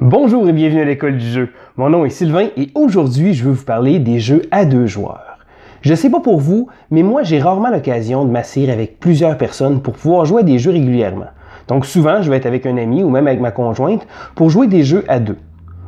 Bonjour et bienvenue à l'école du jeu. Mon nom est Sylvain et aujourd'hui je veux vous parler des jeux à deux joueurs. Je sais pas pour vous, mais moi j'ai rarement l'occasion de m'asseoir avec plusieurs personnes pour pouvoir jouer à des jeux régulièrement. Donc souvent je vais être avec un ami ou même avec ma conjointe pour jouer des jeux à deux.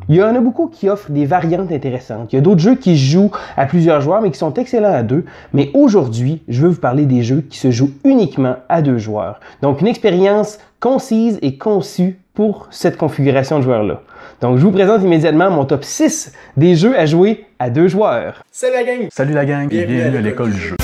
Il y en a beaucoup qui offrent des variantes intéressantes. Il y a d'autres jeux qui se jouent à plusieurs joueurs mais qui sont excellents à deux. Mais aujourd'hui, je veux vous parler des jeux qui se jouent uniquement à deux joueurs. Donc une expérience concise et conçue pour cette configuration de joueurs-là. Donc je vous présente immédiatement mon top 6 des jeux à jouer à deux joueurs. Salut la gang! Salut la gang et bienvenue à l'école du jeu.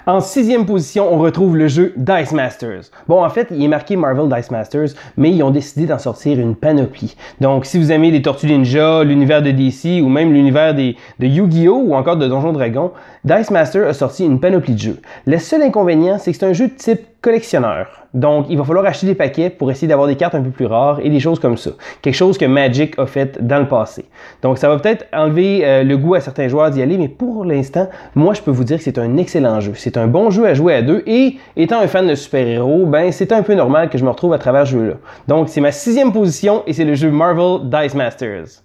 En sixième position, on retrouve le jeu Dice Masters. Bon, en fait, il est marqué Marvel Dice Masters, mais ils ont décidé d'en sortir une panoplie. Donc, si vous aimez les Tortues Ninja, l'univers de DC ou même l'univers de Yu-Gi-Oh! Ou encore de Donjons Dragons, Dice Masters a sorti une panoplie de jeux. Le seul inconvénient, c'est que c'est un jeu de type collectionneur. Donc, il va falloir acheter des paquets pour essayer d'avoir des cartes un peu plus rares et des choses comme ça. Quelque chose que Magic a fait dans le passé. Donc, ça va peut-être enlever le goût à certains joueurs d'y aller, mais pour l'instant, moi, je peux vous dire que c'est un excellent jeu. C'est un bon jeu à jouer à deux et, étant un fan de super-héros, ben, c'est un peu normal que je me retrouve à travers ce jeu-là. Donc, c'est ma sixième position et c'est le jeu Marvel Dice Masters.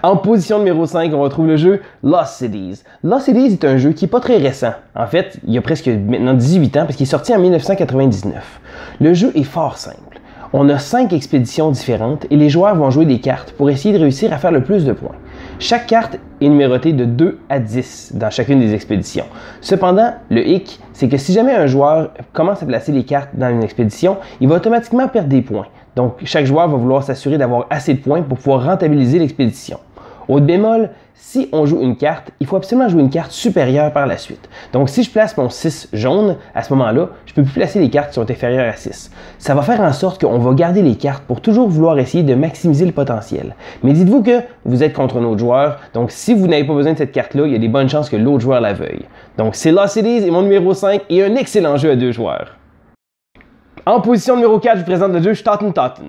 En position numéro 5, on retrouve le jeu Lost Cities. Lost Cities est un jeu qui n'est pas très récent. En fait, il y a presque maintenant 18 ans parce qu'il est sorti en 1999. Le jeu est fort simple. On a 5 expéditions différentes et les joueurs vont jouer des cartes pour essayer de réussir à faire le plus de points. Chaque carte est numérotée de 2 à 10 dans chacune des expéditions. Cependant, le hic, c'est que si jamais un joueur commence à placer les cartes dans une expédition, il va automatiquement perdre des points. Donc, chaque joueur va vouloir s'assurer d'avoir assez de points pour pouvoir rentabiliser l'expédition. Au bémol, si on joue une carte, il faut absolument jouer une carte supérieure par la suite. Donc, si je place mon 6 jaune, à ce moment-là, je ne peux plus placer les cartes qui sont inférieures à 6. Ça va faire en sorte qu'on va garder les cartes pour toujours vouloir essayer de maximiser le potentiel. Mais dites-vous que vous êtes contre un autre joueur, donc si vous n'avez pas besoin de cette carte-là, il y a des bonnes chances que l'autre joueur la veuille. Donc, c'est Lost Cities et mon numéro 5 et un excellent jeu à deux joueurs. En position numéro 4, je vous présente le jeu Staten Totten.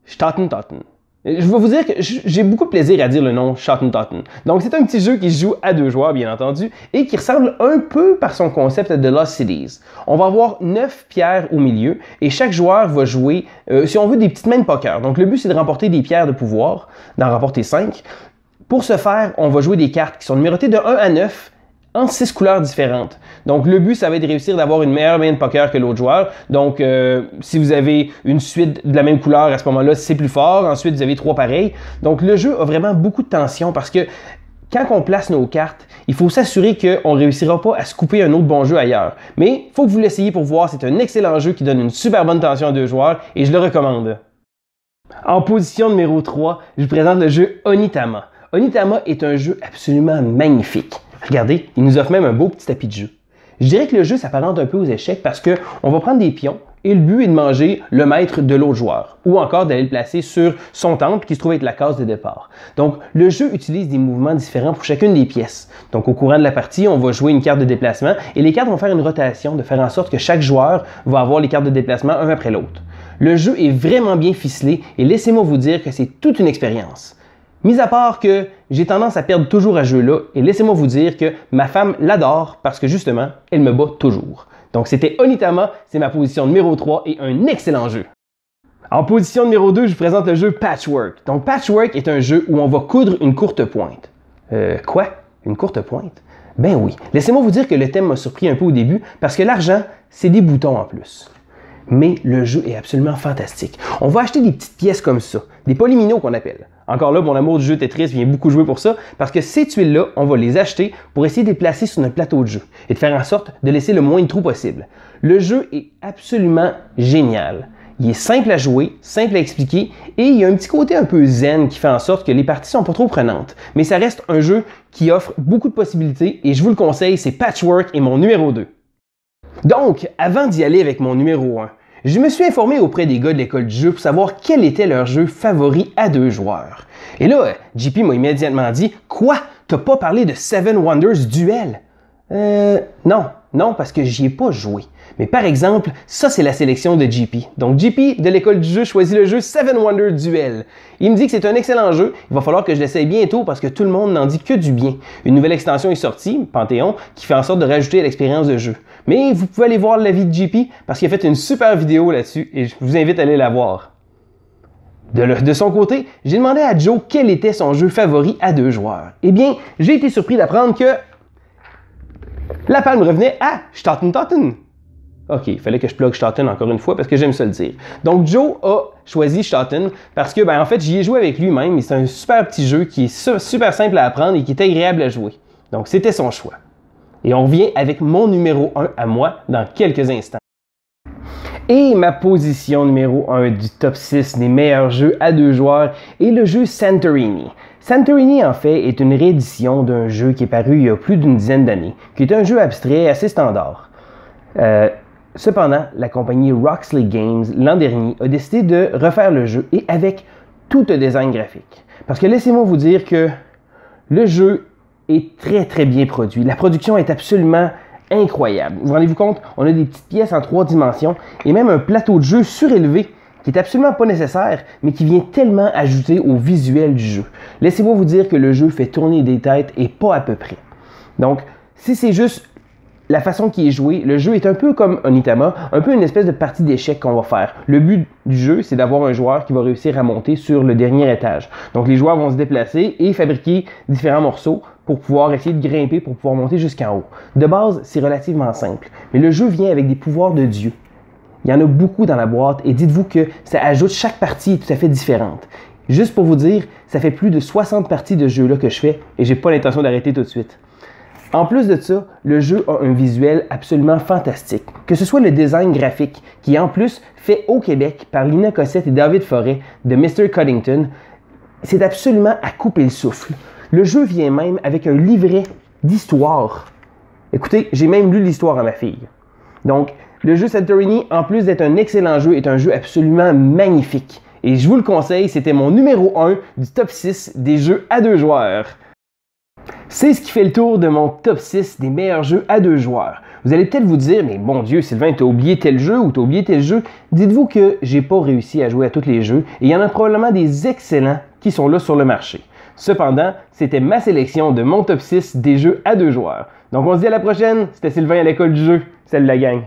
Staten Totten. Je vais vous dire que j'ai beaucoup de plaisir à dire le nom Staten Totten. Donc, c'est un petit jeu qui se joue à deux joueurs, bien entendu, et qui ressemble un peu par son concept de Lost Cities. On va avoir 9 pierres au milieu, et chaque joueur va jouer, si on veut, des petites mains de poker. Donc, le but, c'est de remporter des pierres de pouvoir, d'en remporter 5. Pour ce faire, on va jouer des cartes qui sont numérotées de 1 à 9, en 6 couleurs différentes. Donc, le but, ça va être de réussir d'avoir une meilleure main de poker que l'autre joueur. Donc, si vous avez une suite de la même couleur, à ce moment-là, c'est plus fort. Ensuite, vous avez 3 pareils. Donc, le jeu a vraiment beaucoup de tension parce que quand on place nos cartes, il faut s'assurer qu'on ne réussira pas à se couper un autre bon jeu ailleurs. Mais il faut que vous l'essayiez pour voir. C'est un excellent jeu qui donne une super bonne tension à deux joueurs et je le recommande. En position numéro 3, je vous présente le jeu Onitama. Onitama est un jeu absolument magnifique. Regardez, il nous offre même un beau petit tapis de jeu. Je dirais que le jeu s'apparente un peu aux échecs parce qu'on va prendre des pions et le but est de manger le maître de l'autre joueur ou encore d'aller le placer sur son temple qui se trouve être la case de départ. Donc, le jeu utilise des mouvements différents pour chacune des pièces. Donc, au courant de la partie, on va jouer une carte de déplacement et les cartes vont faire une rotation de faire en sorte que chaque joueur va avoir les cartes de déplacement un après l'autre. Le jeu est vraiment bien ficelé et laissez-moi vous dire que c'est toute une expérience. Mis à part que j'ai tendance à perdre toujours à ce jeu-là, et laissez-moi vous dire que ma femme l'adore parce que justement, elle me bat toujours. Donc c'était Onitama, c'est ma position numéro 3 et un excellent jeu. En position numéro 2, je vous présente le jeu Patchwork. Donc Patchwork est un jeu où on va coudre une courte pointe. Quoi? Une courte pointe? Ben oui. Laissez-moi vous dire que le thème m'a surpris un peu au début parce que l'argent, c'est des boutons en plus. Mais le jeu est absolument fantastique. On va acheter des petites pièces comme ça, des polyminos qu'on appelle. Encore là, mon amour du jeu Tetris vient beaucoup jouer pour ça, parce que ces tuiles-là, on va les acheter pour essayer de les placer sur notre plateau de jeu et de faire en sorte de laisser le moins de trous possible. Le jeu est absolument génial. Il est simple à jouer, simple à expliquer, et il y a un petit côté un peu zen qui fait en sorte que les parties sont pas trop prenantes. Mais ça reste un jeu qui offre beaucoup de possibilités, et je vous le conseille, c'est Patchwork et mon numéro 2. Donc, avant d'y aller avec mon numéro 1, je me suis informé auprès des gars de l'école du jeu pour savoir quel était leur jeu favori à deux joueurs. Et là, JP m'a immédiatement dit « Quoi? T'as pas parlé de Seven Wonders Duel? Non, Non, parce que j'y ai pas joué. Mais par exemple, ça c'est la sélection de JP. Donc JP de l'école du jeu choisit le jeu Seven Wonders Duel. Il me dit que c'est un excellent jeu, il va falloir que je l'essaye bientôt parce que tout le monde n'en dit que du bien. Une nouvelle extension est sortie, Panthéon, qui fait en sorte de rajouter à l'expérience de jeu. Mais vous pouvez aller voir l'avis de JP parce qu'il a fait une super vidéo là-dessus et je vous invite à aller la voir. De son côté, j'ai demandé à Joe quel était son jeu favori à 2 joueurs. Eh bien, j'ai été surpris d'apprendre que la palme revenait à Staten Totten. Ok, il fallait que je plug Staten encore une fois parce que j'aime ça le dire. Donc Joe a choisi Staten parce que, en fait, j'y ai joué avec lui-même et c'est un super petit jeu qui est super simple à apprendre et qui est agréable à jouer. Donc c'était son choix. Et on revient avec mon numéro 1 à moi dans quelques instants. Et ma position numéro 1 du top 6 des meilleurs jeux à 2 joueurs est le jeu Santorini. Santorini, en fait, est une réédition d'un jeu qui est paru il y a plus d'une dizaine d'années, qui est un jeu abstrait assez standard. Cependant, la compagnie Roxley Games, l'an dernier, a décidé de refaire le jeu et avec tout un design graphique. Parce que laissez-moi vous dire que le jeu est très bien produit. La production est absolument incroyable. Vous rendez-vous compte? On a des petites pièces en 3 dimensions et même un plateau de jeu surélevé qui est absolument pas nécessaire, mais qui vient tellement ajouter au visuel du jeu. Laissez-moi vous dire que le jeu fait tourner des têtes et pas à peu près. Donc, si c'est juste la façon qui est jouée, le jeu est un peu comme un Itama, un peu une espèce de partie d'échecs qu'on va faire. Le but du jeu, c'est d'avoir un joueur qui va réussir à monter sur le dernier étage. Donc les joueurs vont se déplacer et fabriquer différents morceaux pour pouvoir essayer de grimper, pour pouvoir monter jusqu'en haut. De base, c'est relativement simple, mais le jeu vient avec des pouvoirs de Dieu. Il y en a beaucoup dans la boîte et dites-vous que ça ajoute, chaque partie est tout à fait différente. Juste pour vous dire, ça fait plus de 60 parties de ce jeu-là que je fais et j'ai pas l'intention d'arrêter tout de suite. En plus de ça, le jeu a un visuel absolument fantastique. Que ce soit le design graphique, qui est en plus fait au Québec par Lina Cossette et David Forêt de Mr. Cuddington, c'est absolument à couper le souffle. Le jeu vient même avec un livret d'histoire. Écoutez, j'ai même lu l'histoire à ma fille. Donc, le jeu Santorini, en plus d'être un excellent jeu, est un jeu absolument magnifique. Et je vous le conseille, c'était mon numéro 1 du top 6 des jeux à 2 joueurs. C'est ce qui fait le tour de mon top 6 des meilleurs jeux à 2 joueurs. Vous allez peut-être vous dire, mais bon Dieu, Sylvain, t'as oublié tel jeu ou t'as oublié tel jeu. Dites-vous que j'ai pas réussi à jouer à tous les jeux et il y en a probablement des excellents qui sont là sur le marché. Cependant, c'était ma sélection de mon top 6 des jeux à 2 joueurs. Donc on se dit à la prochaine, c'était Sylvain à l'école du jeu. Salut la gang!